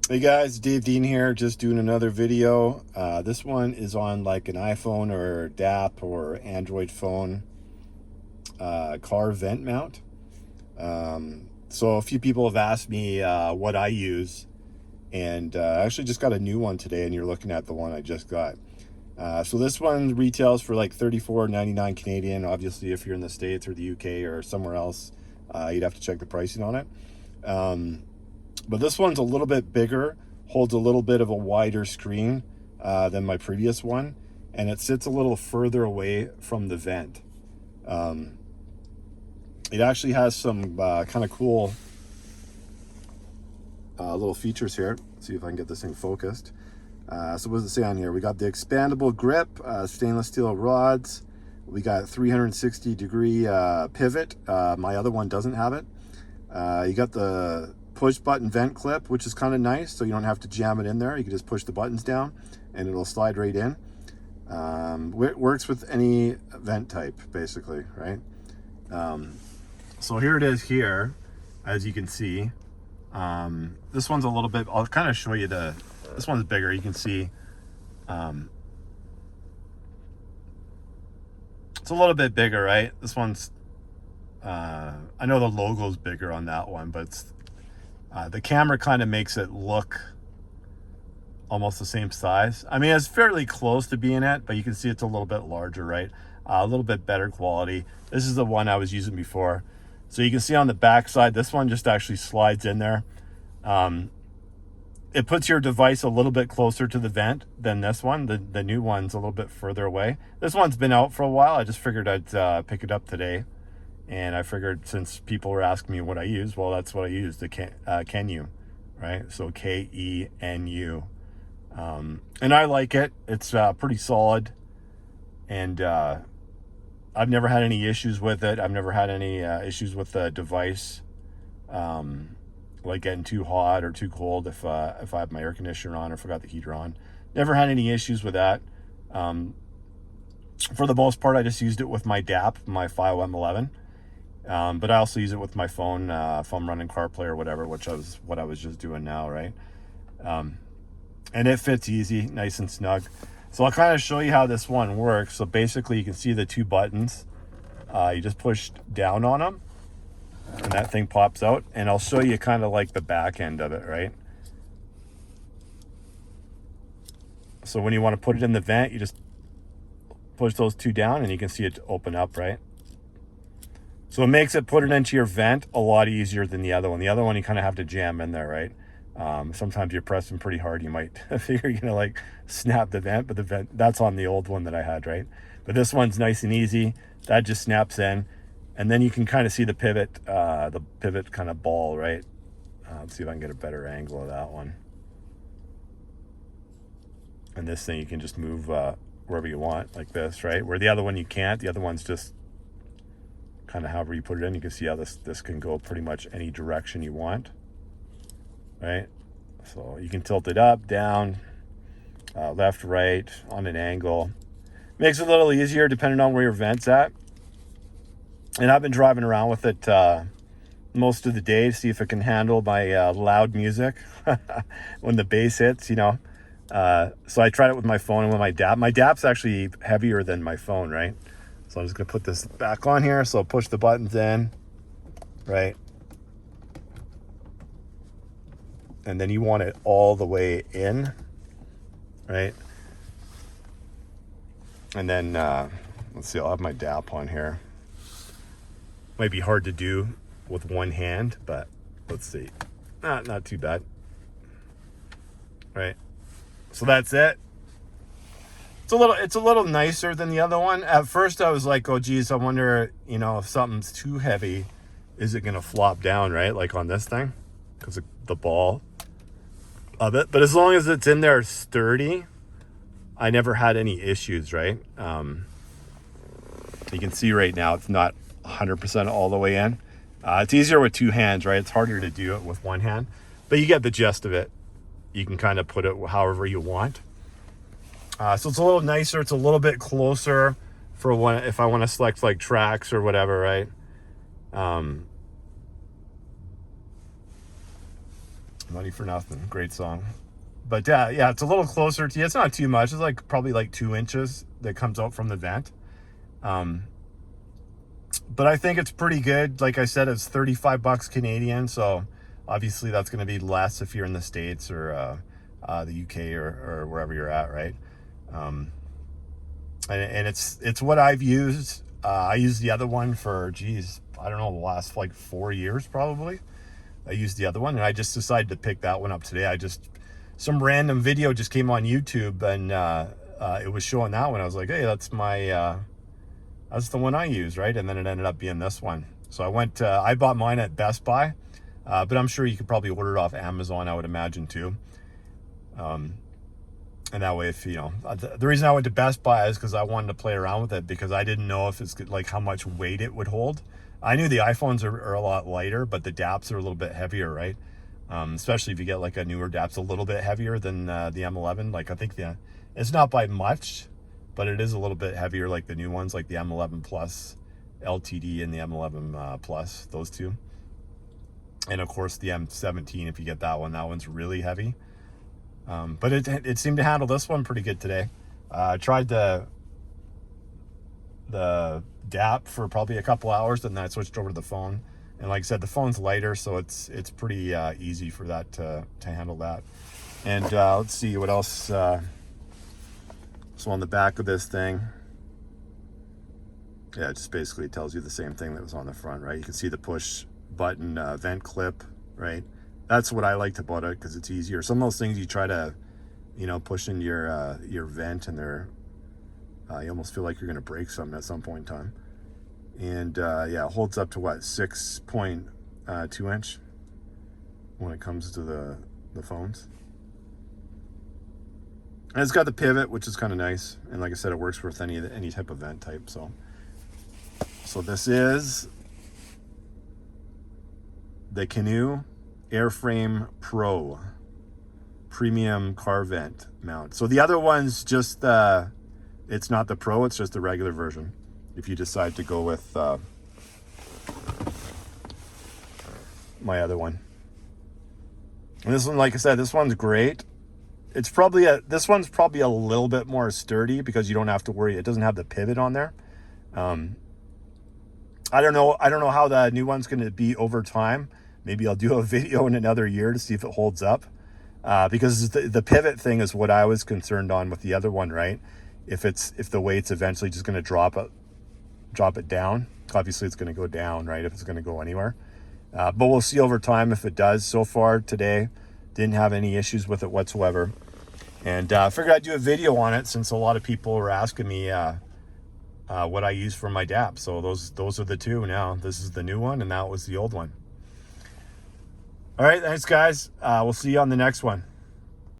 Hey guys, Dave Dean here, just doing another video. This one is on like an iPhone or DAP or Android phone car vent mount. So a few people have asked me what I use, and I actually just got a new one today, and you're looking at the one I just got. So this one retails for like $34.99 Canadian. Obviously, if you're in the States or the UK or somewhere else, you'd have to check the pricing on it. But this one's a little bit bigger, holds a little bit of a wider screen than my previous one, and it sits a little further away from the vent. It actually has some kind of cool little features here. Let's see if I can get this thing focused. So what does it say on here? We got the expandable grip, stainless steel rods. We got 360-degree pivot. My other one doesn't have it. You got the push button vent clip, which is kind of nice, so you don't have to jam it in there. You can just push the buttons down and it'll slide right in. It works with any vent type basically, right? So here it is here, as you can see. This one's a little bit, I'll kind of show you this one's bigger. You can see it's a little bit bigger, right? This one's I know the logo's bigger on that one, but it's the camera kind of makes it look almost the same size. I mean, it's fairly close to being it, but you can see it's a little bit larger, right? A little bit better quality. This is the one I was using before. So you can see on the back side, this one just actually slides in there. It puts your device a little bit closer to the vent than this one. The new one's a little bit further away. This one's been out for a while. I just figured I'd pick it up today. And I figured since people were asking me what I use, well, that's what I use, the KENU, right? So KENU. And I like it. It's pretty solid. And I've never had any issues with it. I've never had any issues with the device, like getting too hot or too cold if I have my air conditioner on or forgot the heater on. Never had any issues with that. For the most part, I just used it with my DAP, my FiOS M11. But I also use it with my phone if I'm running CarPlay or whatever, which is what I was just doing now, right? And it fits easy, nice and snug. So I'll kind of show you how this one works. So basically you can see the two buttons. You just push down on them and that thing pops out. And I'll show you kind of like the back end of it, right? So when you want to put it in the vent, you just push those two down and you can see it open up, right? So it makes it put it into your vent a lot easier than the other one. The other one you kind of have to jam in there, right? Sometimes you're pressing pretty hard. You might figure you're gonna like snap the vent, but the vent, that's on the old one that I had, right? But this one's nice and easy. That just snaps in. And then you can kind of see the pivot kind of ball, right? Let's see if I can get a better angle of that one. And this thing you can just move wherever you want, like this, right? Where the other one you can't. The other one's just kind of however you put it in. You can see how this can go pretty much any direction you want, right? So you can tilt it up, down, left, right, on an angle. Makes it a little easier depending on where your vent's at. And I've been driving around with it most of the day to see if it can handle my loud music when the bass hits, you know. So I tried it with my phone and with my DAP. My DAP's actually heavier than my phone, right? So I'm just gonna put this back on here. So I'll push the buttons in, right? And then you want it all the way in, right? And then, let's see, I'll have my DAP on here. Might be hard to do with one hand, but let's see. Not too bad, right? So that's it. It's a little nicer than the other one. At first I was like, oh geez, I wonder, you know, if something's too heavy, is it gonna flop down, right? Like on this thing, because of the ball of it. But as long as it's in there sturdy, I never had any issues, right? You can see right now it's not 100% all the way in. It's easier with two hands, right? It's harder to do it with one hand, but you get the gist of it. You can kind of put it however you want. So it's a little nicer. It's a little bit closer for when, if I want to select like tracks or whatever, right? Money for Nothing, great song. But yeah, it's a little closer to you. It's not too much. It's like probably like 2 inches that comes out from the vent. But I think it's pretty good. Like I said, it's 35 bucks Canadian. So obviously that's going to be less if you're in the States or the UK or wherever you're at, right? And it's what I've used. I used the other one for, geez, I don't know, the last like 4 years probably. I used the other one, and I just decided to pick that one up today. Some random video just came on YouTube, and it was showing that one. I was like, hey, that's the one I use, right? And then it ended up being this one. So I bought mine at Best Buy, but I'm sure you could probably order it off Amazon, I would imagine too. And that way, if the reason I went to Best Buy is because I wanted to play around with it, because I didn't know if it's like how much weight it would hold. I knew the iPhones are a lot lighter, but the DAPs are a little bit heavier, right? Especially if you get like a newer DAP's a little bit heavier than the M11. Like I think it's not by much, but it is a little bit heavier, like the new ones, like the M11 Plus LTD and the M11 Plus, those two. And of course the M17, if you get that one's really heavy. But it seemed to handle this one pretty good today. I tried the DAP for probably a couple hours, and then I switched over to the phone. And like I said, the phone's lighter, so it's pretty easy for that to handle that. And let's see what else. So on the back of this thing, yeah, it just basically tells you the same thing that was on the front, right? You can see the push button vent clip, right? That's what I liked about it, because it's easier. Some of those things you try to, push in your vent, and you almost feel like you're going to break something at some point in time. And yeah, it holds up to what, 6.2 inch when it comes to the phones. And it's got the pivot, which is kind of nice. And like I said, it works with any type of vent type. So this is the KENU Airframe Pro premium car vent mount. So the other one's just it's not the Pro, it's just the regular version, if you decide to go with my other one. And this one, like I said, this one's great. This one's probably a little bit more sturdy, because you don't have to worry, it doesn't have the pivot on there. I don't know how the new one's going to be over time. Maybe I'll do a video in another year to see if it holds up, because the pivot thing is what I was concerned on with the other one, right? If the weight's eventually just going to drop it down. Obviously it's going to go down, right, if it's going to go anywhere. But we'll see over time if it does. So far today, didn't have any issues with it whatsoever. And I figured I'd do a video on it, since a lot of people were asking me what I use for my DAP. So those are the two now. This is the new one, and that was the old one. All right, thanks guys. We'll see you on the next one.